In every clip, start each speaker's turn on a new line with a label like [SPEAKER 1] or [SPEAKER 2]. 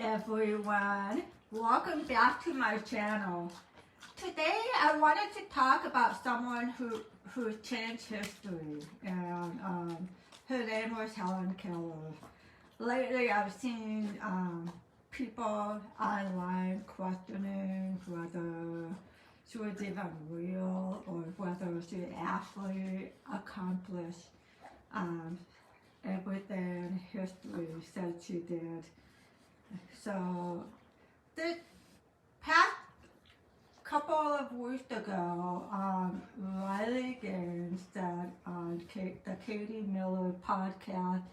[SPEAKER 1] everyone, welcome back to my channel. Today I wanted to talk about someone who changed history, and her name was Helen Keller. Lately I've seen people online questioning whether she was even real or whether she actually accomplished everything history said she did. So this past couple of weeks ago, Riley Gaines said on the Katie Miller podcast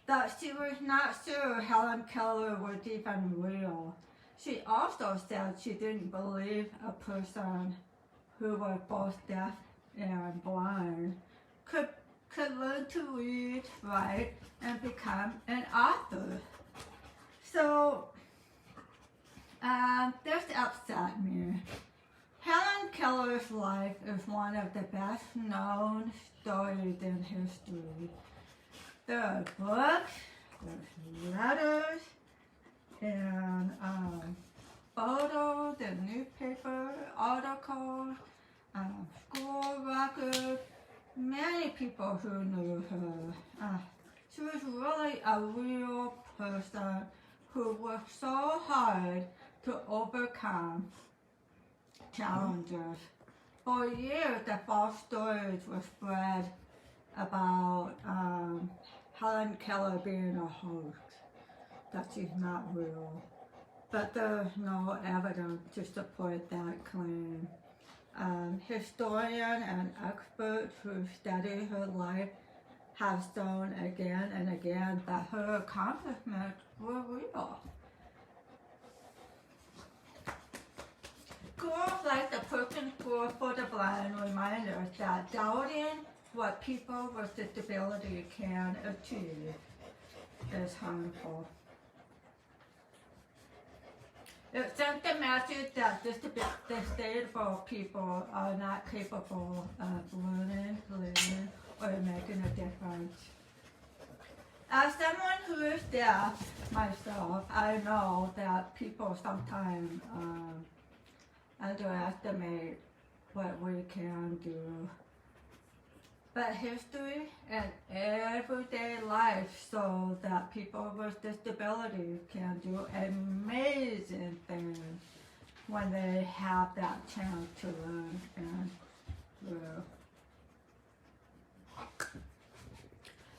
[SPEAKER 1] that she was not sure Helen Keller was even real. She also said she didn't believe a person who was both deaf and blind could learn to read, write, and become an author. So, this upset me. Helen Keller's life is one of the best known stories in history. There are books, there's letters, and photos and newspaper articles, school records. Many people who knew her. She was really a real person who worked so hard to overcome challenges. For years, the false stories were spread about Helen Keller being a hoax, that she's not real. But there's no evidence to support that claim. Historians and experts who study her life have shown again and again that her accomplishments were real. Schools like the Perkins School for the Blind remind us that doubting what people with disability can achieve is harmful. It sent the message that disabled people are not capable of learning, living, or making a difference. As someone who is deaf myself, I know that people sometimes underestimate what we can do. But history and everyday life show that people with disabilities can do amazing things when they have that chance to learn and grow.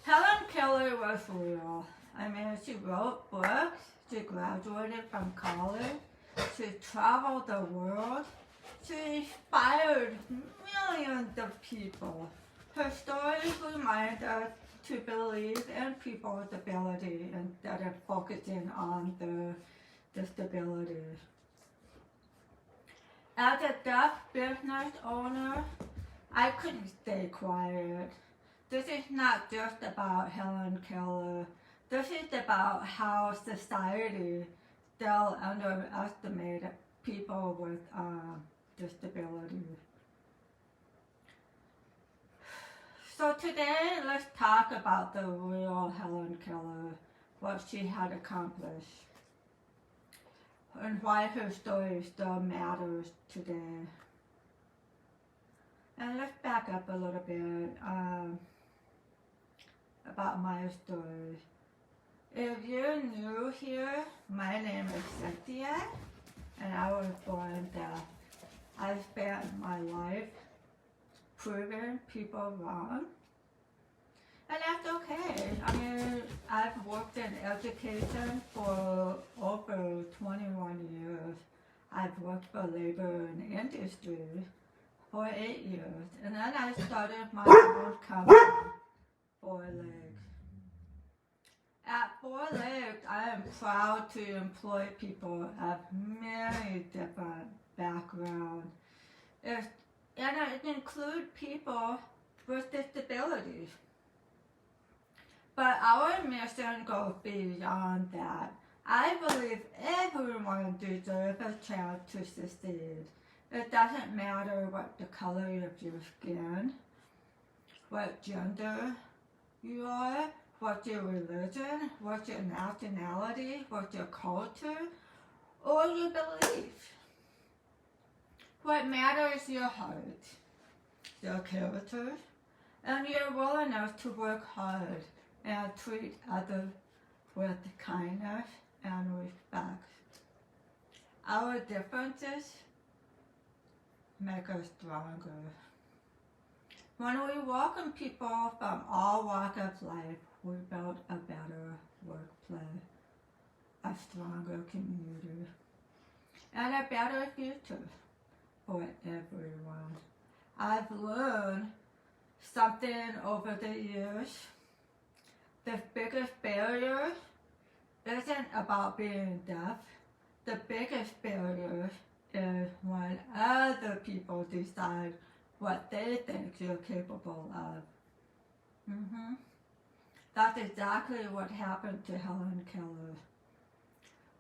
[SPEAKER 1] Helen Keller was real. I mean, she wrote books, she graduated from college, she traveled the world, she inspired millions of people. Her stories remind us to believe in people's ability instead of focusing on their disabilities. As a deaf business owner, I couldn't stay quiet. This is not just about Helen Keller. This is about how society still underestimates people with disabilities. So today, let's talk about the real Helen Keller, what she had accomplished, and why her story still matters today. And let's back up a little bit about my story. If you're new here, my name is Cynthia, and I was born deaf. I spent my life proving people wrong, and that's okay. I mean, I've worked in education for over 21 years. I've worked for labor and industry for 8 years, and then I started my own company, Four Legs. At Four Legs, I am proud to employ people of many different backgrounds. And it includes people with disabilities. But our mission goes beyond that. I believe everyone deserves a chance to succeed. It doesn't matter what the color of your skin, what gender you are, what's your religion, what's your nationality, what's your culture, or your belief. What matters is your heart, your character, and your willingness to work hard and treat others with kindness and respect. Our differences make us stronger. When we welcome people from all walks of life, we build a better workplace, a stronger community, and a better future for everyone. I've learned something over the years. The biggest barrier isn't about being deaf. The biggest barrier is when other people decide what they think you're capable of. That's exactly what happened to Helen Keller.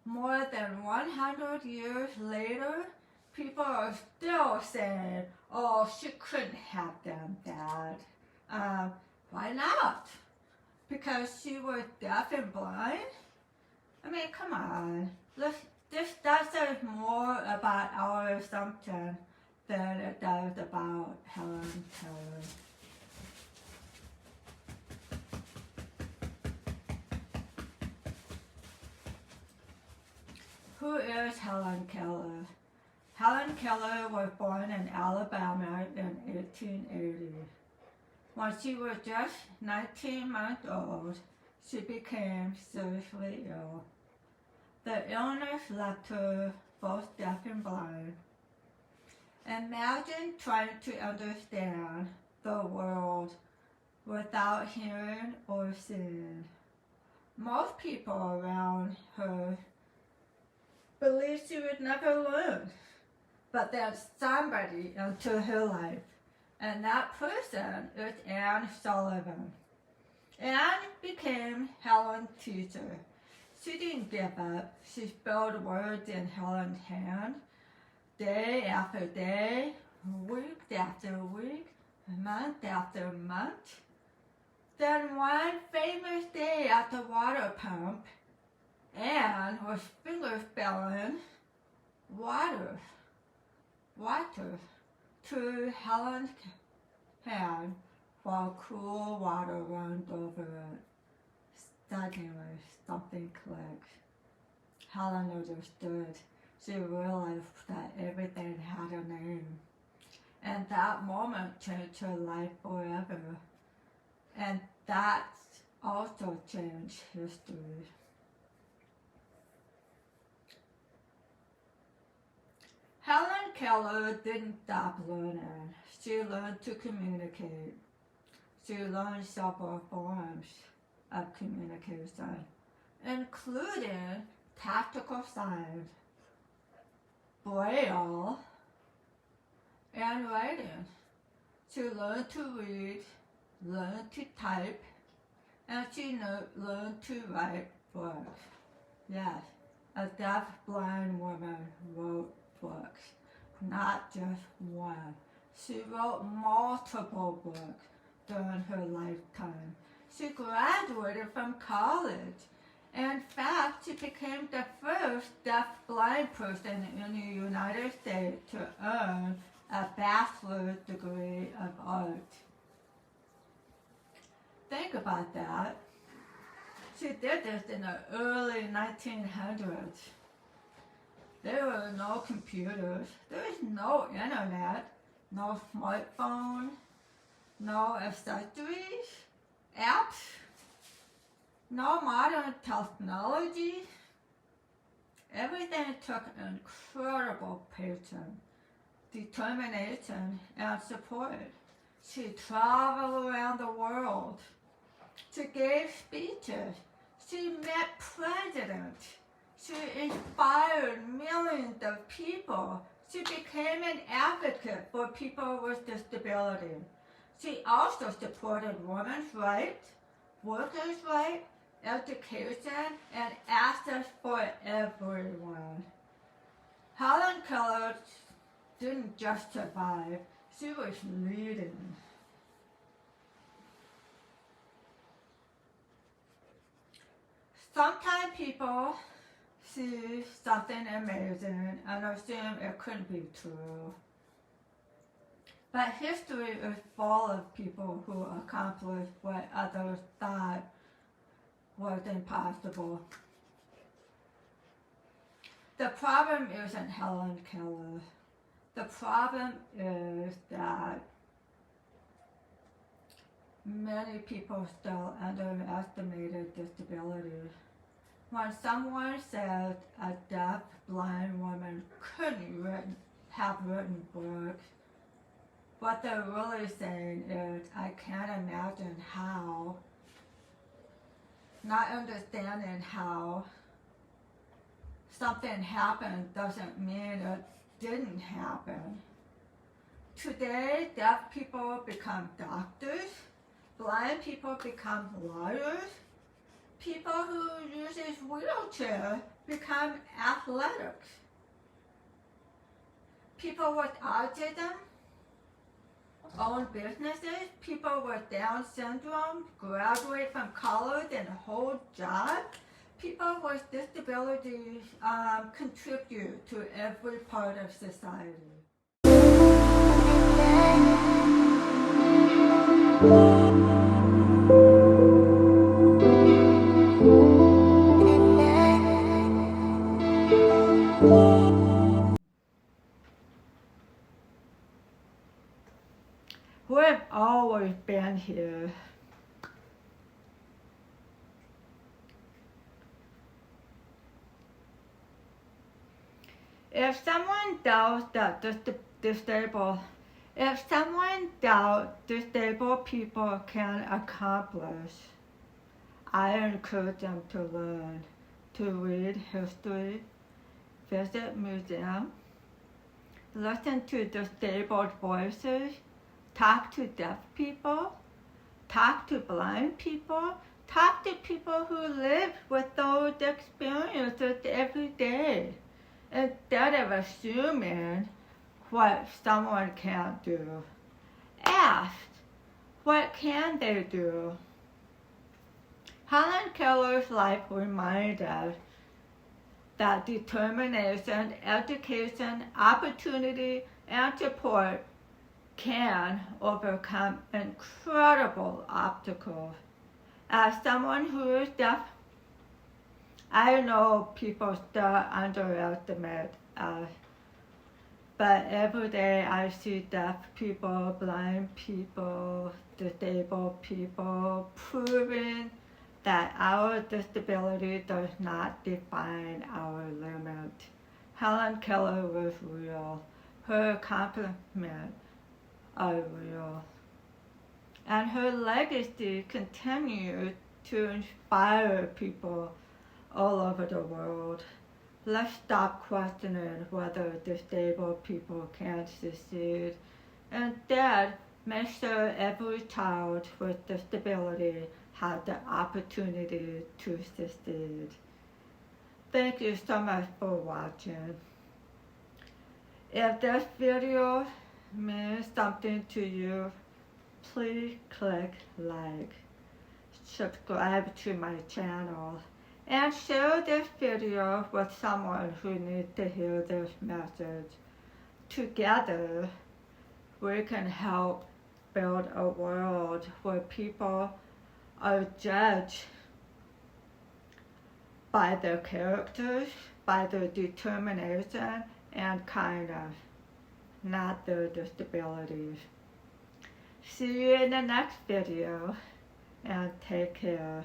[SPEAKER 1] More than 100 years later, people are still saying, oh, she couldn't have done that. Why not? Because she was deaf and blind? I mean, come on. That says more about our assumption than it does about Helen Keller. Who is Helen Keller? Helen Keller was born in Alabama in 1880. When she was just 19 months old, she became seriously ill. The illness left her both deaf and blind. Imagine trying to understand the world without hearing or seeing. Most people around her believed she would never learn. But there's somebody into her life, and that person is Anne Sullivan. Anne became Helen's teacher. She didn't give up. She spelled words in Helen's hand, day after day, week after week, month after month. Then one famous day at the water pump, Anne was finger spelling water to Helen's hand while cool water runs over it. Suddenly, something clicked. Helen understood. She realized that everything had a name. And that moment changed her life forever. And that also changed history. Helen Keller didn't stop learning. She learned to communicate. She learned several forms of communication, including tactical signs, braille, and writing. She learned to read, learned to type, and she learned to write books. Yes, a deaf-blind woman wrote books, not just one. She wrote multiple books during her lifetime. She graduated from college. In fact, she became the first deaf-blind person in the United States to earn a bachelor's degree of art. Think about that. She did this in the early 1900s. There were no computers, there was no internet, no smartphone, no accessories, apps, no modern technology. Everything took incredible patience, determination, and support. She traveled around the world. She gave speeches. She met presidents. She inspired millions of people. She became an advocate for people with disabilities. She also supported women's rights, workers' rights, education, and access for everyone. Helen Keller didn't just survive, she was leading. Sometimes people see something amazing and assume it couldn't be true. But history is full of people who accomplished what others thought was impossible. The problem isn't Helen Keller. The problem is that many people still underestimated disabilities. When someone says a deaf, blind woman couldn't have written books, what they're really saying is, I can't imagine how. Not understanding how something happened doesn't mean it didn't happen. Today, deaf people become doctors, blind people become lawyers, people who use wheelchairs become athletics. People with autism own businesses, people with Down syndrome graduate from college and hold jobs. People with disabilities contribute to every part of society. We've always been here. If someone doubts that disabled people can accomplish, I encourage them to learn, to read history, visit museums, listen to disabled voices, talk to deaf people, talk to blind people, talk to people who live with those experiences every day, instead of assuming what someone can't do. Ask, what can they do? Helen Keller's life reminds us that determination, education, opportunity, and support can overcome incredible obstacles. As someone who is deaf, I know people still underestimate us, but every day I see deaf people, blind people, disabled people proving that our disability does not define our limit. Helen Keller was real. Her accomplishments are real. And her legacy continues to inspire people all over the world. Let's stop questioning whether disabled people can succeed. Instead, make sure every child with disability has the opportunity to succeed. Thank you so much for watching. If this video means something to you, please click like, subscribe to my channel, and share this video with someone who needs to hear this message. Together, we can help build a world where people are judged by their characters, by their determination and kindness, not their disabilities. See you in the next video, and take care.